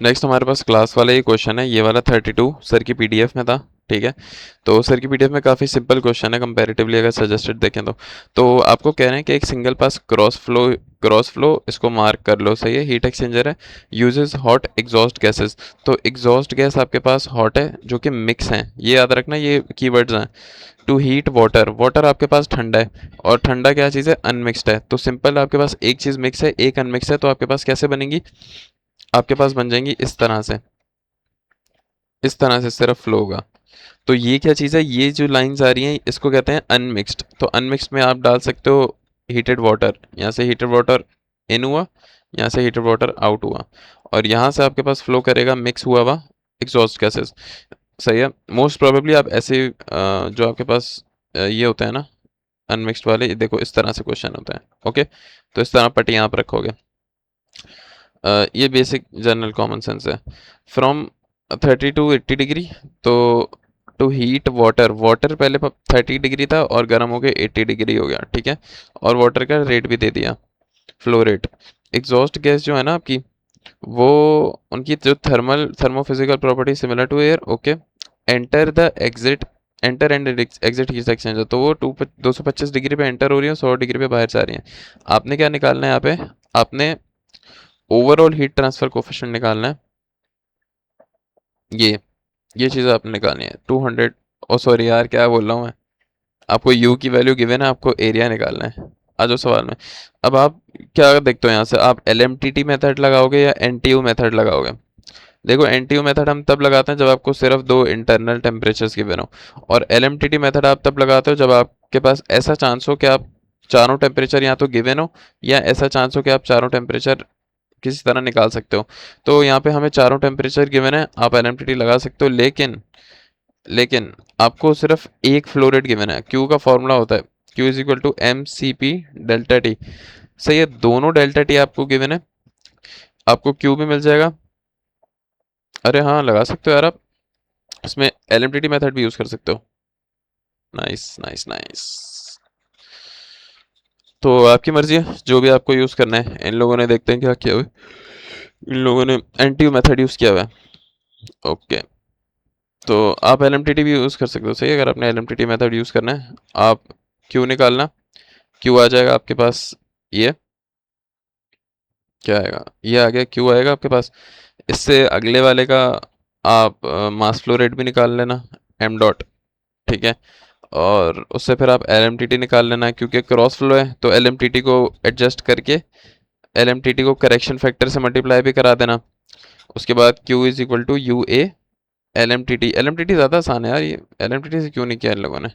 Next हमारे पास class वाला ही question है, ये वाला 32 सर की पीडीएफ में था। ठीक है, तो सर की पीडीएफ में काफ़ी सिंपल क्वेश्चन है कंपैरेटिवली, अगर सजेस्टेड देखें तो आपको कह रहे हैं कि एक सिंगल पास क्रॉस फ्लो इसको मार्क कर लो, सही है, हीट एक्सचेंजर है, यूजेस हॉट एग्जॉस्ट गैसेस। तो एग्जॉस्ट गैस आपके पास हॉट है जो कि मिक्स हैं, ये याद रखना, ये कीवर्ड्स हैं। टू हीट वाटर, वाटर आपके पास ठंडा है, और ठंडा क्या चीज़ है, अनमिक्सड है। तो सिंपल आपके पास एक चीज़ मिक्स है, एक अनमिक्स है, तो आपके पास कैसे बनेंगी, आपके पास बन जाएंगी इस तरह से, इस तरह से सिर्फ फ्लो होगा। तो ये क्या चीज़ है, ये जो लाइंस आ रही हैं इसको कहते हैं अनमिक्स्ड। तो अनमिक्स्ड में आप डाल सकते हो हीटेड वाटर, यहाँ से हीटेड वाटर इन हुआ, यहाँ से हीटेड वाटर आउट हुआ, और यहाँ से आपके पास फ्लो करेगा मिक्स हुआ हुआ एग्जॉस्ट गैसेस। सही है, मोस्ट प्रोबेबली आप ऐसे जो आपके पास ये होते हैं ना अनमिक्स्ड वाले, ये देखो इस तरह से क्वेश्चन होता है। ओके, तो इस तरह पट्टी यहाँ पर रखोगे। ये बेसिक जनरल कॉमन सेंस है। फ्रॉम 30 to 80 डिग्री, तो टू हीट वाटर, वाटर पहले 30 डिग्री था और गर्म हो के 80 डिग्री हो गया, ठीक है, और वाटर का रेट भी दे दिया, फ्लो रेट। एग्जॉस्ट गैस जो है ना आपकी, वो उनकी जो thermophysical property similar to air. Okay, enter the exit, enter and exit heat exchanger, तो वो 225 डिग्री पे एंटर हो रही है, 100 डिग्री पे बाहर जा रही है। आपने क्या निकालना है यहाँ पे, आपने ओवरऑल हीट ट्रांसफर कोफिशिएंट निकालना है। ये चीज़ आपने निकालनी है 200। ओ सॉरी यार, क्या बोल रहा हूँ मैं, आपको यू की वैल्यू गिवन है, आपको एरिया निकालना है। आ जाओ सवाल में। अब आप क्या देखते हो यहाँ से, आप L M T T method लगाओगे या एन टी यू मेथड लगाओगे। देखो एन टी यू मेथड हम तब लगाते हैं जब आपको सिर्फ दो इंटरनल टेम्परेचर्स गिवन हो, और L M T T method आप तब लगाते हो जब आपके पास ऐसा चांस हो कि आप चारों टेम्परेचर या तो गिवन हो, या ऐसा चांस हो कि आप चारों टेम्परेचर किसी तरह निकाल सकते हो। तो यहाँ पे हमें चारों टेम्परेचर गिवन है, आप एल लगा सकते हो, लेकिन लेकिन आपको सिर्फ एक फ्लो रेट गिवन है। क्यू का फॉर्मूला होता है Q is equal to M C P delta T. सही है, दोनों डेल्टा टी आपको गिवन है, आपको क्यू भी मिल जाएगा। अरे हाँ, लगा सकते हो यार आप, इसमें एल मेथड भी यूज़ कर सकते हो। Nice nice nice. तो आपकी मर्जी है जो भी आपको यूज़ करना है। इन लोगों ने देखते हैं क्या किया हुआ है, इन लोगों ने एनटीयू मेथड यूज़ किया हुआ है। ओके, तो आप एल भी यूज़ कर सकते हो, सही है। अगर आपने एल मेथड यूज़ करना है, आप क्यू निकालना, क्यू आ जाएगा आपके पास, ये क्या आएगा, ये आ गया, क्यू आएगा आपके पास। इससे अगले वाले का आप मास फ्लो रेट भी निकाल लेना, एम डॉट, ठीक है, और उससे फिर आप एल निकाल लेना, क्योंकि क्रॉस फ्लो है तो एल को एडजस्ट करके एल को करेक्शन फैक्टर से मल्टीप्लाई भी करा देना। उसके बाद Q is equal to U A L M T T ज़्यादा आसान है यार, ये एल एम टी टी से क्यों नहीं किया इन लोगों ने।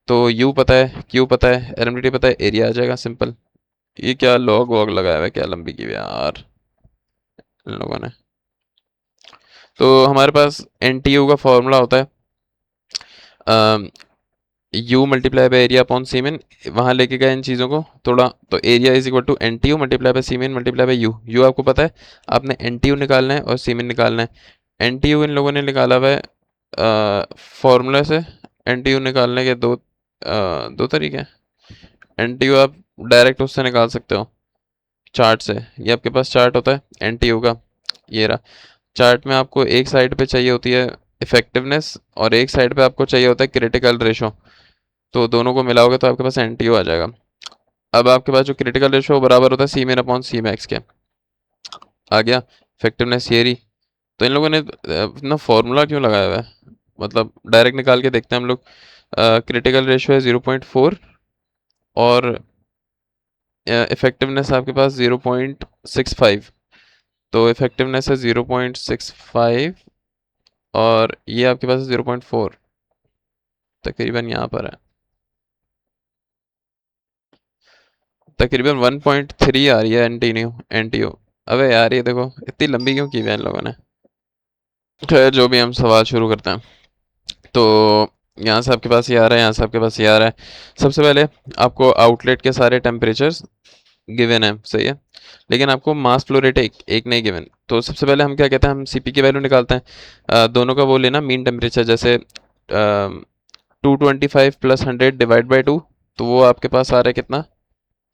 तो U पता है, Q पता है, एल एम टी टी पता है, एरिया आ जाएगा सिंपल। ये क्या लॉग वॉग लगाया हुआ है, क्या लंबी की हुई है यार इन लोगों ने। तो हमारे पास एन टी यू का फॉर्मूला होता है U multiply by area upon C min. वहाँ लेके गए इन चीज़ों को थोड़ा, तो area is equal to N T U multiply by C min multiply by U. You आपको पता है, आपने एन टी यू निकालना है और सीमेन निकालना है। एन टी यू इन लोगों ने निकाला हुआ है फॉर्मूला से। एन टी यू निकालने के दो तरीके हैं। एन टी यू आप डायरेक्ट उससे निकाल सकते हो, चार्ट से। ये आपके पास चार्ट होता है एन टी यू का, ये रहा। चार्ट में आपको एक साइड पे चाहिए होती है इफेक्टिवनेस, और एक साइड पे आपको चाहिए होता है क्रिटिकल रेशो। तो दोनों को मिलाओगे तो आपके पास एन टी यू आ जाएगा। अब आपके पास जो क्रिटिकल रेशो बराबर होता है सी मेन अपॉन सी मैक्स के, आ गया इफेक्टिवनेस थियरी। तो इन लोगों ने अपना फॉर्मूला क्यों लगाया हुआ है, मतलब डायरेक्ट निकाल के देखते हैं हम लोग। क्रिटिकल रेशो है 0.4, और इफेक्टिवनेस आपके पास 0.65। तो इफेक्टिवनेस है 0.65, और ये आपके पास 0.4, तकरीबन यहाँ पर है, तकरीबन 1.3 आ रही है एन टी यू। अबे यार ये देखो इतनी लंबी क्यों की हुई है इन लोगों ने। खैर जो भी, हम सवाल शुरू करते हैं। तो यहाँ से आपके पास ये आ रहा है, यहाँ से आपके पास ये आ रहा है। सबसे पहले आपको आउटलेट के सारे टेम्परेचर्स गिवन है, सही है, लेकिन आपको मास फ्लो रेट एक नहीं गिवन। तो सबसे पहले हम क्या कहते हैं, हम सीपी की वैल्यू निकालते हैं। दोनों का वो लेना मीन टेम्परेचर, जैसे 225 + 100 डिवाइड बाई 2, तो वो आपके पास आ रहा है कितना,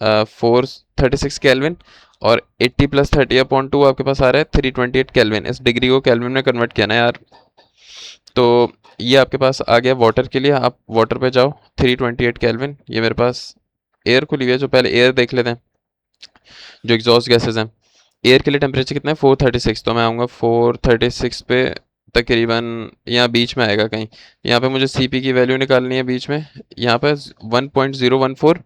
436 केल्विन, और 80 + 30/2 आपके पास आ रहा है 328 केल्विन। इस डिग्री को केल्विन में कन्वर्ट किया ना यार। तो ये आपके पास आ गया वाटर के लिए। आप वाटर पे जाओ, 328 केल्विन। ये मेरे पास एयर खुली हुई है, जो पहले एयर देख लेते हैं, जो एग्जॉस्ट गैसेज हैं। एयर के लिए टेम्परेचर कितना है 436, तो मैं आऊँगा 436 पे तकरीबन यहाँ बीच में आएगा कहीं। यहाँ पे मुझे सीपी की वैल्यू निकालनी है बीच में, यहाँ पे 1.014।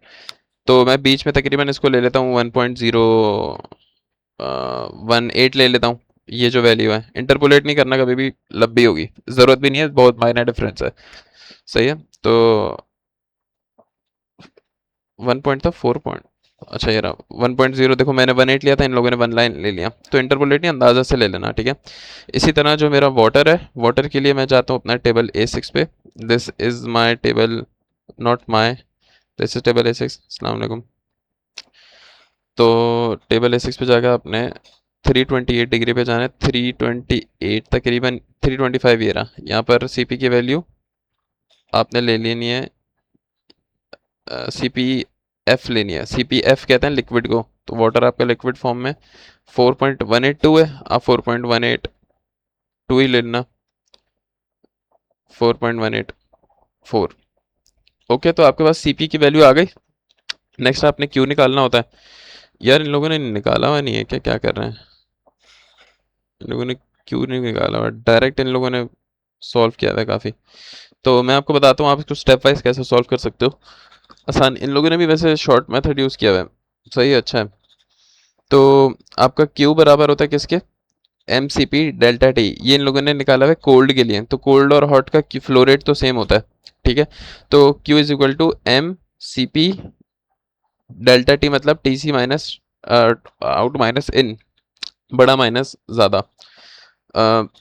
तो मैं बीच में तकरीबन इसको ले लेता हूँ 1.018 ले लेता हूँ। ये जो वैल्यू है, इंटरपोलेट नहीं करना, कभी भी लंबी होगी, ज़रूरत भी नहीं है, बहुत माइनर डिफरेंस है। सही है। तो 1 पॉइंट था 4 पॉइंट, अच्छा ये रहा 1.0। देखो मैंने 18 लिया था, इन लोगों ने 1 लाइन ले लिया, तो इंटरपोलेट नहीं, अंदाज़ा से ले लेना, ठीक है। इसी तरह जो मेरा वाटर है, वाटर के लिए मैं जाता हूँ अपना टेबल A6 पे। This is my table, not my, this is table A6। अस्सलाम वालेकुम। तो टेबल A6 पे जाकर आपने 328 डिग्री पे जाना है, 328 तकरीबन 325 ये रहा। यहाँ पर सीपी की वैल्यू आपने ले लेनी है, सी पी एफ लेनी है। सी पी एफ कहते हैं लिक्विड को, तो वाटर आपका लिक्विड फॉर्म में 4.182 है, आप 4.182 ही लेना, 4.184। ओके, तो आपके पास सीपी की वैल्यू आ गई। नेक्स्ट आपने क्यू निकालना होता है। यार इन लोगों ने निकाला हुआ नहीं है क्या, क्या कर रहे हैं इन लोगों ने? क्यू नहीं निकाला हुआ, डायरेक्ट इन लोगों ने सॉल्व किया था काफ़ी। तो मैं आपको बताता हूँ आप इसको स्टेप वाइज कैसे सॉल्व कर सकते हो। आसान, इन लोगों ने भी वैसे शॉर्ट मेथड यूज़ किया हुआ है, सही है, अच्छा है। तो आपका Q बराबर होता है किसके, M C P delta T. ये इन लोगों ने निकाला हुआ है कोल्ड के लिए, तो कोल्ड और हॉट का फ्लो रेट तो सेम होता है, ठीक है। तो Q is equal to M C P delta T, मतलब T C minus out minus in, बड़ा माइनस ज़्यादा।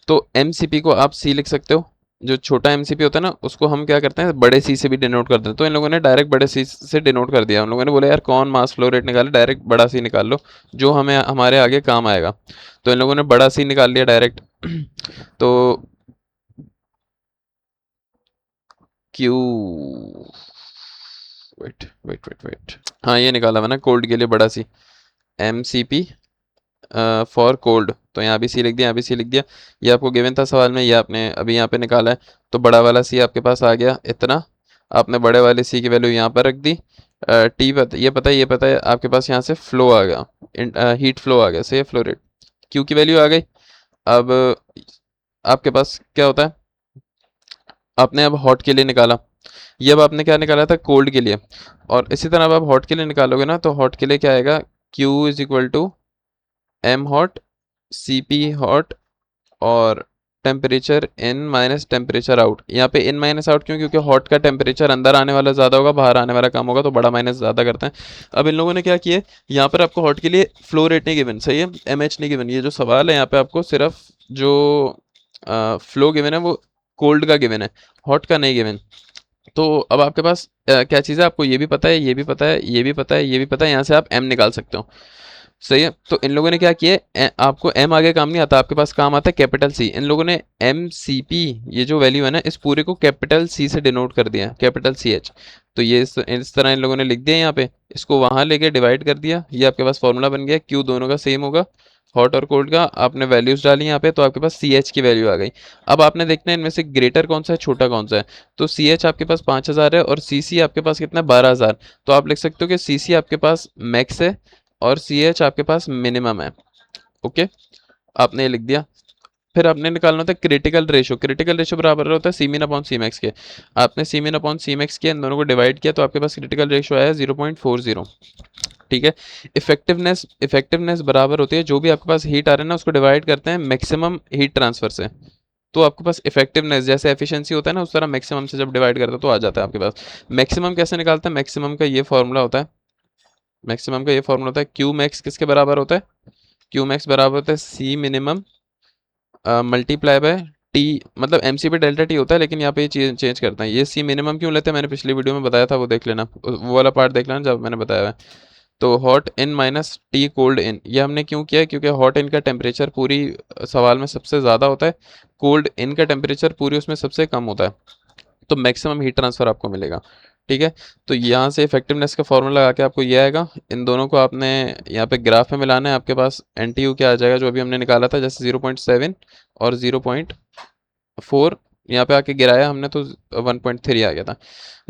तो एम सी पी को आप सी लिख सकते हो, जो छोटा एम सी पी होता है ना, उसको हम क्या करते हैं बड़े सी से भी डिनोट करते हैं। तो इन लोगों ने डायरेक्ट बड़े सी से डिनोट कर दिया। उन लोगों ने बोला यार कौन मास फ्लो रेट निकाले, डायरेक्ट बड़ा सी निकाल लो, जो हमें हमारे आगे काम आएगा। तो इन लोगों ने बड़ा सी निकाल लिया डायरेक्ट। तो Q, wait wait wait wait, हाँ ये निकाला मैंने कोल्ड के लिए बड़ा C, M C P for cold. तो यहाँ भी सी लिख दिया, यहाँ भी सी लिख दिया। ये आपको गिवन था सवाल में, ये आपने अभी यहाँ पे निकाला है। तो बड़ा वाला सी आपके पास आ गया इतना, आपने बड़े वाले सी की वैल्यू यहाँ पर रख दी। टी ये पता है आपके पास, यहाँ से फ्लो आ गया, हीट फ्लो आ गया, सही है, फ्लो रेट। क्यू की वैल्यू आ गई। अब आपके पास क्या होता है, आपने अब हॉट के लिए निकाला। ये अब आपने क्या निकाला था, कोल्ड के लिए। और इसी तरह अब आप हॉट के लिए निकालोगे ना, तो हॉट के लिए क्या आएगा, Q is equal to M hot C P hot और temperature in minus temperature out. यहाँ पे इन माइनस आउट क्यों, क्योंकि हॉट का टेम्परेचर अंदर आने वाला ज़्यादा होगा, बाहर आने वाला कम होगा, तो बड़ा माइनस ज़्यादा करते हैं। अब इन लोगों ने क्या किया, यहाँ पर आपको हॉट के लिए फ्लो रेट नहीं गिवन, सही है, एम एच नहीं गिवन। ये जो सवाल है यहाँ पे आपको सिर्फ जो फ्लो गिवन है वो कोल्ड का गिवन है, हॉट का नहीं गिवन। तो अब आपके पास क्या चीज़ है, आपको ये भी पता है, ये भी पता है, ये भी पता है, ये भी पता है, यहाँ से आप एम निकाल सकते हो, सही है। तो इन लोगों ने क्या किया, आपको एम आगे काम नहीं आता, आपके पास काम आता है कैपिटल सी। इन लोगों ने एम सी पी, ये जो वैल्यू है ना, इस पूरे को कैपिटल सी से डिनोट कर दिया, कैपिटल सी एच। तो ये इस तरह इन लोगों ने लिख दिया यहाँ पे, इसको वहाँ लेके डिवाइड कर दिया, ये आपके पास फॉर्मूला बन गया। क्यू दोनों का सेम होगा, हॉट और कोल्ड का। आपने वैल्यूज डाली यहाँ पे, तो आपके पास सी एच की वैल्यू आ गई। अब आपने देखना है इनमें से ग्रेटर कौन सा है, छोटा कौन सा है। तो सी एच आपके पास 5000 है और सी सी आपके पास कितना है, 12000। तो आप लिख सकते हो कि सी सी आपके पास मैक्स है और सी एच आपके पास मिनिमम है। ओके, आपने ये लिख दिया। फिर आपने निकालना होता है क्रिटिकल रेशो। क्रिटिकल रेशो बराबर होता है सी मिन अपॉन सी मैक्स के। आपने सी मिन अपॉन सी मैक्स किया, इन दोनों को डिवाइड किया, तो आपके पास क्रिटिकल रेशो आया 0.40, ठीक है। इफेक्टिवनेस बराबर होती है, जो भी आपके पास हीट आ रहा है ना, उसको डिवाइड करते हैं मैक्सिमम हीट ट्रांसफर से। तो आपके पास इफेक्टिवनेस जैसे एफिशिएंसी होता है ना, उस तरह मैक्सिमम से जब डिवाइड करते हैं तो आ जाता है आपके पास। मैक्सिमम कैसे निकालते हैं, मैक्सिमम का ये फॉर्मूला होता है, मैक्सिमम का ये फॉर्मूला होता है, क्यू मैक्स किसके बराबर होता है, क्यू मैक्स बराबर होता है सी मिनिमम मल्टीप्लाई बाय टी, मतलब एम सी पे डेल्टा टी होता है, लेकिन यहाँ पे ये चीज़ चेंज करते हैं। ये सी मिनिमम क्यों लेते हैं, मैंने पिछली वीडियो में बताया था, वो देख लेना, वो वाला पार्ट देख लेना जब मैंने बताया है। तो hot in minus T cold in, ये हमने क्यों किया है, क्योंकि हॉट इन का टेम्परेचर पूरी सवाल में सबसे ज़्यादा होता है, कोल्ड इन का टेम्परेचर पूरी उसमें सबसे कम होता है, तो मैक्सिमम हीट ट्रांसफ़र आपको मिलेगा, ठीक है। तो यहाँ से इफेक्टिवनेस का फॉर्मूला लगा के आपको ये आएगा, इन दोनों को आपने यहाँ पे ग्राफ में मिलाना है, आपके पास एन टी यू क्या आ जाएगा जो अभी हमने निकाला था, जैसे 0.7 और 0.4 यहाँ पे आके गिराया हमने तो 1.3 आ गया था।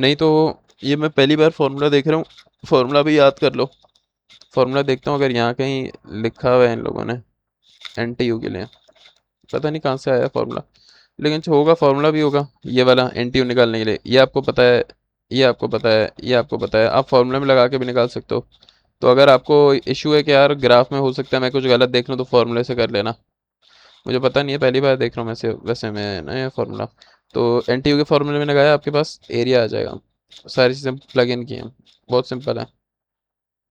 नहीं तो ये मैं पहली बार फॉर्मूला देख रहा हूँ, फॉर्मूला भी याद कर लो। फॉर्मूला देखता हूँ अगर यहाँ कहीं लिखा हुआ है इन लोगों ने एन टी यू के लिए, पता नहीं कहाँ से आया फॉर्मूला, लेकिन जो होगा फॉर्मूला भी होगा ये वाला एन टी यू निकालने के लिए। ये आपको पता है, ये आपको पता है, ये आपको पता है, आप फॉर्मूला में लगा के भी निकाल सकते हो। तो अगर आपको इशू है कि यार ग्राफ में हो सकता है मैं कुछ गलत देख लूँ, तो फॉर्मूले से कर लेना। मुझे पता नहीं है, पहली बार देख रहा हूँ वैसे वैसे मैं नया फॉर्मूला। तो एन टी यू के फॉर्मूले में लगाया, आपके पास एरिया आ जाएगा। सारी चीज़ें प्लग इन की हैं, बहुत सिंपल है।